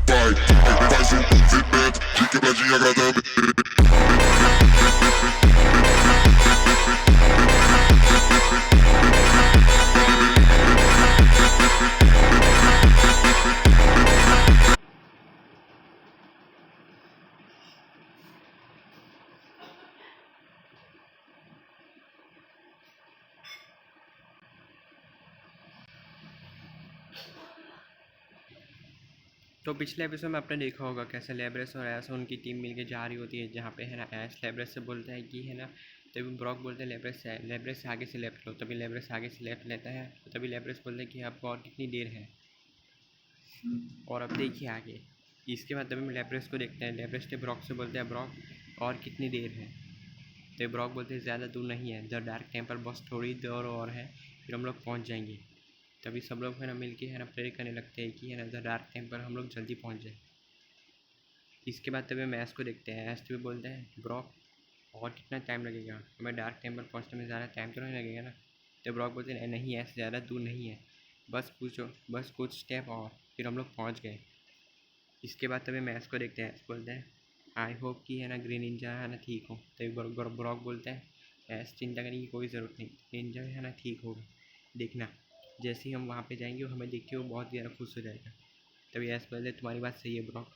pai. Faz um movimento de quebradinha agradando. तो पिछले episode में आपने देखा होगा कैसे लेब्रेस और एस उनकी टीम मिलके जा रही होती है, जहाँ पे है ना एस लेब्रेस से बोलता है कि है ना, तभी ब्रॉक बोलते हैं लेब्रेस से आगे से लेफ्ट लो, तभी लेब्रेस आगे से लेफ्ट लेता है, तो तभी लेब्रेस बोलते हैं कि आपको और कितनी देर है, और अब देखिए आगे। इसके बाद तभी हम लेब्रेस को देखते हैं, लेब्रेस के ब्रॉक से बोलते हैं ब्रॉक और कितनी देर है, तो ब्रॉक बोलते हैं ज़्यादा दूर नहीं है, द डार्क टेम्पल बस थोड़ी देर और है, फिर हम लोग पहुँच जाएंगे। तभी सब लोग है ना मिलके है ना प्रे करने लगते हैं कि है ना द डार्क टेम्पल हम लोग जल्दी पहुँच जाए। इसके बाद तभी हम ऐश को देखते हैं, ऐश भी बोलते हैं ब्रॉक और कितना टाइम लगेगा, हमें डार्क टेम्पल पहुँचने में ज़्यादा टाइम तो नहीं लगेगा ना। तो ब्रॉक बोलते हैं नहीं ऐसे ज़्यादा दूर नहीं है, बस कुछ स्टेप और फिर हम लोग पहुँच गए। इसके बाद तभी हम ऐश को देखते हैं, ऐश बोलते हैं आई होप कि है ना ग्रीन निंजा है ना ठीक हो। तभी ब्रॉक बोलते हैं ऐश चिंता करने की कोई ज़रूरत नहीं, निंजा है ना ठीक होगा, देखना जैसे ही हम वहाँ पे जाएंगे वो हमें देख के वो बहुत ज़्यादा खुश हो जाएगा। तभी ऐश बोलते हैं तुम्हारी बात सही है ब्रॉक।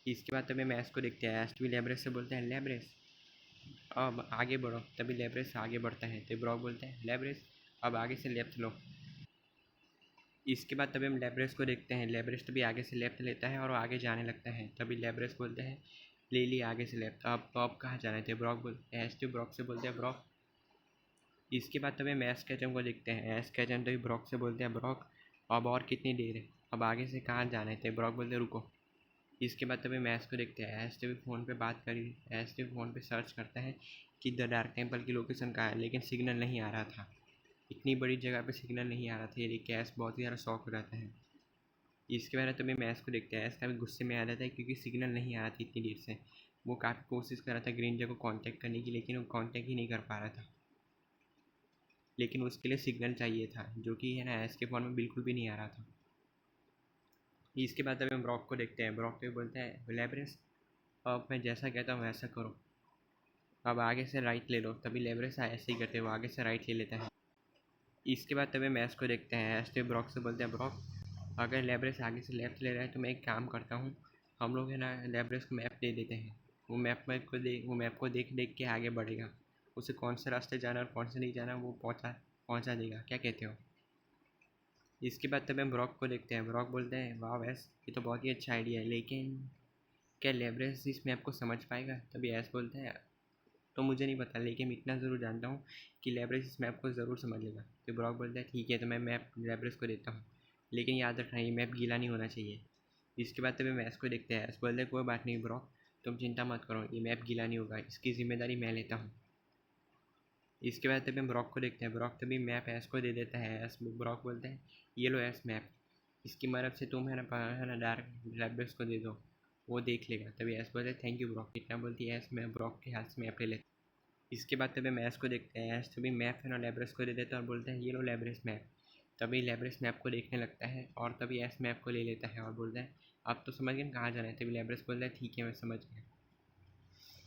इसके बाद तभी हम ऐश को देखते हैं, ऐश भी लेब्रेस से बोलते हैं लेब्रेस अब आगे बढ़ो, तभी लेब्रेस आगे बढ़ता है, तो ब्रॉक बोलते हैं लेब्रेस अब आगे से लेफ्ट लो। इसके बाद तभी हम लेब्रेस को देखते हैं, लेब्रेस तभी आगे से लेफ्ट लेता है और वो आगे जाने लगता है, तभी लेब्रेस बोलते हैं ले ली आगे से लेफ्ट, अब कहाँ जाना है, तो ब्रॉक बोलते हैं ऐश तो ब्रॉक से बोलते हैं ब्रॉक। इसके बाद तभी हम ऐश कैचम को देखते हैं, ऐश कैचम तभी ब्रॉक से बोलते हैं ब्रॉक अब और कितनी देर है, अब आगे से कहाँ जाना है, तो ब्रॉक बोलते हैं रुको। इसके बाद तभी मैच को देखते हैं, ऐश तभी फ़ोन पे बात करी, ऐश तभी फ़ोन पे सर्च करता है कि द डार्क टेम्पल की लोकेशन कहाँ है, लेकिन सिग्नल नहीं आ रहा था, इतनी बड़ी जगह पे सिग्नल नहीं आ रहा था, ये देख के ऐश बहुत ही ज़्यादा शॉक हो जाता है। इसके बाद तभी मैच को देखते हैं, ऐश काफ़ी गुस्से में आ जाता है क्योंकि सिग्नल नहीं आ रहा था इतनी देर से, वो काफ़ी कोशिश कर रहा था ग्रेंजर को कांटेक्ट करने की, लेकिन वो कांटेक्ट ही नहीं कर पा रहा था, लेकिन उसके लिए सिग्नल चाहिए था जो कि है ना ऐश के फ़ोन में बिल्कुल भी नहीं आ रहा था। इसके बाद तभी हम ब्रॉक को देखते हैं, ब्रॉक को बोलते हैं लेब्रेस अब मैं जैसा कहता हूँ वैसा करो, अब आगे से राइट ले लो, तभी लेब्रेस ऐसे ही करते हैं, वो आगे से राइट ले लेता है। इसके बाद तभी मैच को देखते हैं, ऐसे ब्रॉक से बोलते हैं ब्रॉक अगर लेब्रेस आगे से लेफ्ट ले रहा है तो मैं एक काम करता हूँ, हम लोग है ना लेब्रेस को मैप दे देते हैं, वो मैप को देख देख के आगे बढ़ेगा, उसे कौन से रास्ते जाना और कौन से नहीं जाना वो पहुँचा देगा, क्या कहते हो। इसके बाद तभी हम ब्रॉक को देखते हैं, ब्रॉक बोलते हैं वाह वैस ये तो बहुत ही अच्छा आइडिया है, लेकिन क्या लेब्रेस इस मैप को समझ पाएगा, तभी ऐस बोलते हैं तो मुझे नहीं पता, लेकिन मैं इतना ज़रूर जानता हूँ कि लेब्रेस इस मैप को ज़रूर समझ लेगा। तो ब्रॉक बोलता है ठीक है तो मैं मैप लेब्रेस को देता हूँ, लेकिन याद रखना ये मैप गीला नहीं होना चाहिए। इसके बाद तभी मैस को देखते हैं, ऐस बोलते हैं कोई बात नहीं ब्रॉक तुम चिंता मत करो, ये मैप गीला नहीं होगा, इसकी ज़िम्मेदारी मैं लेता हूँ। इसके बाद तभी हम ब्रॉक को देखते हैं, ब्रॉक तभी मैप ऐस को दे देता है, ऐस ब्रॉक बोलते हैं ये लो ऐस मैप, इसकी मदद से तुम है ना डार्क लेब्रेस को दे दो, वो देख लेगा। तभी ऐस बोलते हैं थैंक यू ब्रॉक, इतना बोलती है ऐस मैं ब्रॉक के हाथ से मैप ले लेता हूँ। इसके बाद तभी मैच को देखते हैं, ऐश तभी मैप है ना लेब्रेस को दे देता है और बोलते हैं ये लो लेब्रेस मैप, तभी लेब्रेस मैप को देखने लगता है और तभी ऐश मैप को ले लेता है और बोलता है अब तो समझ गए कहाँ जाना है, तभी लेब्रेस बोलता है ठीक है मैं समझ गया।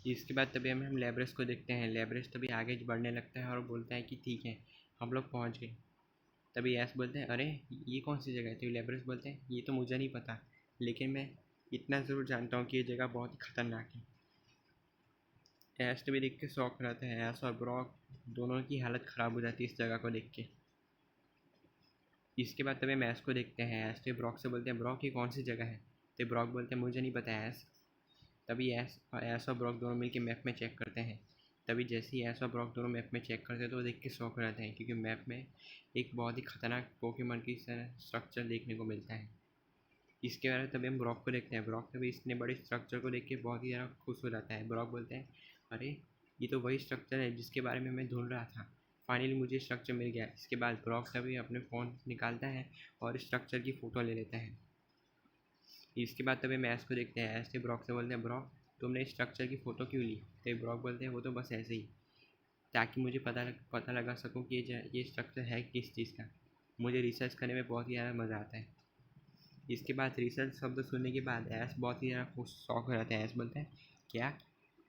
इसके बाद तभी हम लेब्रेस को देखते हैं, लेब्रेस तभी आगे बढ़ने लगता है और बोलता है कि ठीक है हम लोग पहुँच गए। तभी ऐश बोलते हैं अरे ये कौन सी जगह है, तभी लेब्रेस बोलते हैं ये तो मुझे नहीं पता, लेकिन मैं इतना ज़रूर जानता हूँ कि ये जगह बहुत ही ख़तरनाक है। ऐश तभी देख के शौक रहता है, ऐश और ब्रॉक दोनों की हालत ख़राब हो जाती है इस जगह को देख के। इसके बाद तभी हम ऐश को देखते हैं, ऐश तो ब्रॉक से बोलते हैं ब्रॉक ये कौन सी जगह है, तो ब्रॉक बोलते हैं मुझे नहीं पता ऐश। तभी ऐश और ब्रॉक दोनों मिलकर मैप में चेक करते हैं, तभी जैसे ही ऐश और ब्रॉक दोनों मैप में चेक करते हैं तो वो देख के शौक हो जाते हैं क्योंकि मैप में एक बहुत ही खतरनाक पोकेमॉन की स्ट्रक्चर देखने को मिलता है। इसके बाद तभी हम ब्रॉक को देखते हैं, ब्रॉक तभी इतने बड़े स्ट्रक्चर को देख के बहुत ही ज़्यादा खुश हो जाता है। ब्रॉक बोलते हैं अरे ये तो वही स्ट्रक्चर है जिसके बारे में मैं ढूंढ रहा था, फाइनली मुझे स्ट्रक्चर मिल गया। इसके बाद ब्रॉक तभी अपने फ़ोन निकालता है और स्ट्रक्चर की फ़ोटो ले लेता है। इसके बाद तभी हम ऐश को देखते हैं, ऐश से ब्रॉक से बोलते हैं ब्रॉक तुमने स्ट्रक्चर की फ़ोटो क्यों ली, तो ब्रॉक बोलते हैं वो तो बस ऐसे ही, ताकि मुझे पता लगा सकूँ कि ये स्ट्रक्चर है किस चीज़ का, मुझे रिसर्च करने में बहुत ही ज़्यादा मज़ा आता है। इसके बाद रिसर्च शब्द सुनने के बाद ऐश बहुत ही ज़्यादा शौक हो जाता है। ऐश बोलता है क्या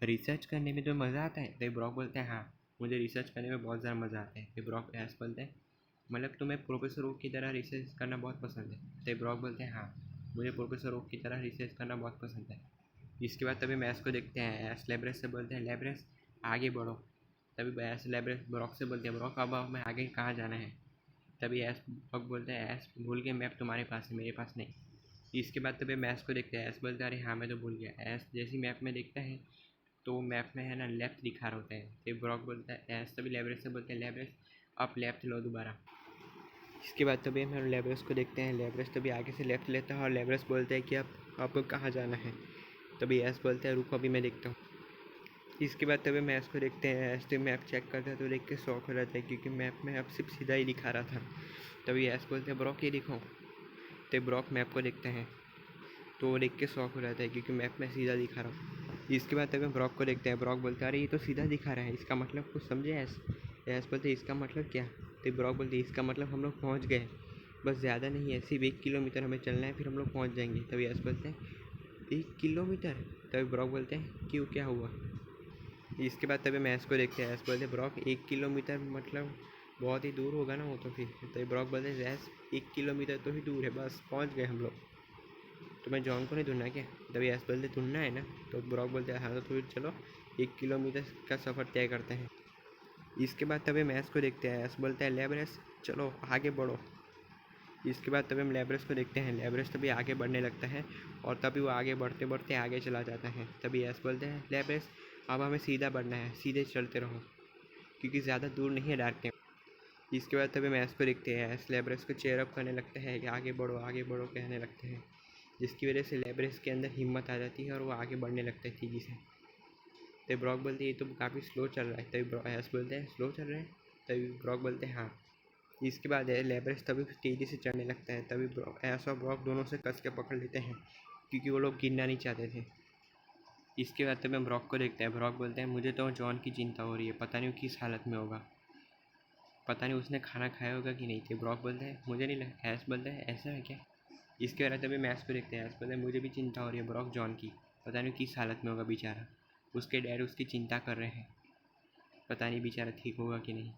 रिसर्च करने में तो मज़ा आता है? तो ब्रॉक बोलते हैं हाँ मुझे रिसर्च करने में बहुत ज़्यादा मज़ा आता है। तो ब्रॉक ऐश बोलते हैं मतलब तुम्हें प्रोफेसर ओक की तरह रिसर्च करना बहुत पसंद है? तो ब्रॉक बोलते हैं हाँ मुझे प्रोफेसर ओक की तरह रिसर्च करना बहुत पसंद है। इसके बाद तभी मैथ्स को देखते हैं। ऐश लेब्रेस से बोलते हैं लेब्रेस आगे बढ़ो। तभी ऐश लेब्रेस ब्रॉक से बोलते हैं ब्रॉक अब हमें आगे कहाँ जाना है? तभी ऐश ब्रॉक बोलते हैं ऐश भूल गए मैप तुम्हारे पास है मेरे पास नहीं। इसके बाद तभी मैथ्स को देखते हैं। ऐश बोलते हैं अरे हाँ मैं तो भूल गया। ऐश जैसी मैप में देखता है तो मैप में है ना लेफ्ट दिखा रहा होता है। तो ब्रॉक बोलता है ऐश तभी लेब्रेस से बोलते हैं लेब्रेस अब लेफ्ट लो दोबारा। इसके बाद तभी हम लेब्रेस को देखते हैं। लेब्रेस तभी आगे से लेफ्ट लेता है और लेब्रेस बोलते हैं कि अब आपको कहाँ जाना है? तभी ऐश बोलते हैं रुको अभी मैं देखता हूँ। इसके बाद तभी मैप को देखते हैं। ऐश तो मैप चेक करता है तो देख के शौक हो जाता है क्योंकि मैप में अब सिर्फ सीधा ही दिखा रहा था। तभी ऐश बोलते हैं ब्रॉक ये दिखाओ। तो ब्रॉक मैप को देखते हैं तो वो देख के शौक हो जाता है क्योंकि मैप में सीधा दिखा रहा हूँ। इसके बाद तभी ब्रॉक को देखते हैं। ब्रॉक बोलते हैं अरे ये तो सीधा दिखा रहा है इसका मतलब कुछ समझे ऐश? ऐश बोलते हैं इसका मतलब क्या? तो ब्रॉक बोलते हैं इसका मतलब हम लोग पहुँच गए बस ज़्यादा नहीं है सिर्फ 1 किलोमीटर हमें चलना है फिर हम लोग पहुँच जाएंगे। तभी ऐश बोलते हैं 1 किलोमीटर? तभी ब्रॉक बोलते हैं क्यों क्या हुआ? इसके बाद तभी मैथ्स को देखते हैं। ऐश बोलते हैं ब्रॉक 1 किलोमीटर मतलब बहुत ही दूर होगा ना वो तो फिर। तभी ब्रॉक बोलते हैं ऐश 1 किलोमीटर तो ही दूर है बस पहुँच गए हम लोग। तुम्हें जॉन को नहीं ढूंढना क्या? तभी ऐश बोलते ढूंढना है ना? तो ब्रॉक बोलते हैं हाँ तो फिर चलो 1 किलोमीटर का सफ़र तय करते हैं। इसके बाद तभी मैथ्स को देखते हैं। ऐश बोलता है लेब्रेस चलो आगे बढ़ो। इसके बाद तभी हम लेब्रेस को देखते हैं। लेब्रेस तभी आगे बढ़ने लगता है और तभी वो आगे बढ़ते बढ़ते आगे चला जाता है। तभी ऐश बोलते हैं लेब्रेस अब हमें सीधा बढ़ना है सीधे चलते रहो क्योंकि ज़्यादा दूर नहीं है डार्क कैंप। इसके बाद तभी हम ऐश को देखते हैं। ऐश लेब्रेस को चेयर अप करने लगता है कि आगे बढ़ो कहने लगते हैं जिसकी वजह से लेब्रेस के अंदर हिम्मत आ जाती है और वो आगे बढ़ने लगता है तेज़ी से। तभी ब्रॉक बोलते हैं ये तो काफ़ी स्लो चल रहा है। तभी ऐश बोलते हैं स्लो चल रहे हैं? तभी ब्रॉक बोलते हैं हाँ। इसके बाद लेब्रेस तभी तेज़ी से चढ़ने लगता है। तभी ऐश और ब्रॉक दोनों से कस के पकड़ लेते हैं क्योंकि वो लोग गिरना नहीं चाहते थे। इसके बाद तभी हम ब्रॉक को देखते हैं। ब्रॉक बोलते हैं मुझे तो जॉन की चिंता हो रही है पता नहीं वो किस हालत में होगा पता नहीं उसने खाना खाया होगा कि नहीं। थे ब्रॉक बोलते हैं मुझे नहीं लगा। ऐश बोलते हैं ऐसा है क्या? इसके बाद तभी मैथ्स को देखते हैं। ऐश बोलते हैं मुझे भी चिंता हो रही है ब्रॉक जॉन की पता नहीं किस हालत में होगा बेचारा। उसके डैड उसकी चिंता कर रहे हैं पता नहीं बेचारा ठीक होगा कि नहीं।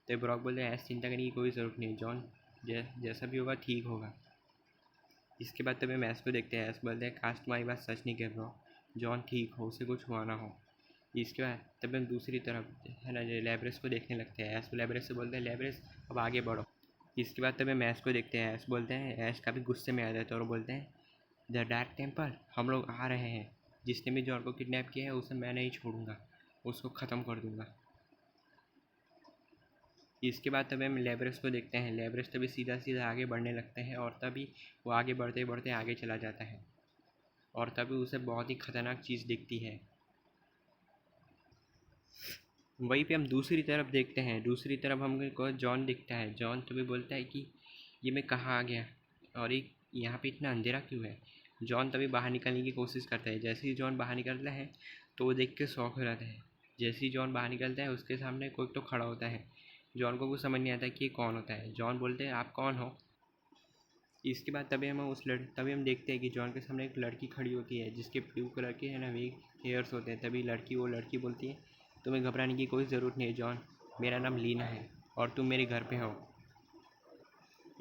तो ब्रॉक बोलते हैं ऐसी चिंता करने की कोई ज़रूरत नहीं जॉन जैसा भी होगा ठीक होगा। इसके बाद तभी मैथ्स को देखते हैं। ऐश बोलते हैं काश तुम्हारी बात सच नहीं कह ब्रॉक जॉन ठीक हो उसे कुछ हुआ ना हो। इसके बाद तभी हम दूसरी तरफ है ना लेब्रेस को देखने लगते हैं। ऐश लेब्रेस से बोलते हैं लेब्रेस अब आगे बढ़ो। इसके बाद तभी मैथ्स को देखते हैं। ऐश बोलते हैं ऐश काफ़ी गुस्से में आ जाते हैं और बोलते हैं द डार्क टेम्पल हम लोग आ रहे हैं जिसने भी जॉन को किडनैप किया है उसे मैं नहीं छोड़ूंगा उसको ख़त्म कर दूंगा। इसके बाद तभी हम लेब्रेस को देखते हैं। लेब्रेस तभी सीधा सीधा आगे बढ़ने लगते हैं और तभी वो आगे बढ़ते बढ़ते आगे चला जाता है और तभी उसे बहुत ही ख़तरनाक चीज़ दिखती है। वहीं पे हम दूसरी तरफ देखते हैं। दूसरी तरफ हमको जॉन दिखता है। जॉन तभी बोलता है कि ये मैं कहाँ आ गया और ये यहाँ पे इतना अंधेरा क्यों है? जॉन तभी बाहर निकलने की कोशिश करता है। जैसे ही जॉन बाहर निकलता है तो वो देख के शौक हो जाता है। जैसे ही जॉन बाहर निकलता है उसके सामने कोई तो खड़ा होता है। जॉन को कुछ समझ नहीं आता कि ये कौन होता है। जॉन बोलते हैं आप कौन हो? इसके बाद तभी हम देखते हैं कि जॉन के सामने एक लड़की खड़ी होती है जिसके ब्लू कलर के है ना वे हेयर्स होते हैं। तभी वो लड़की बोलती है तुम्हें घबराने की कोई ज़रूरत नहीं है जॉन मेरा नाम लीना है और तुम मेरे घर पे हो।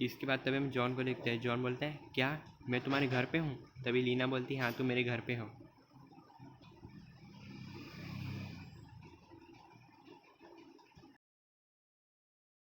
इसके बाद तभी हम जॉन को देखते हैं। जॉन बोलता है क्या मैं तुम्हारे घर पे हूँ? तभी लीना बोलती है हाँ तुम मेरे घर पे हो।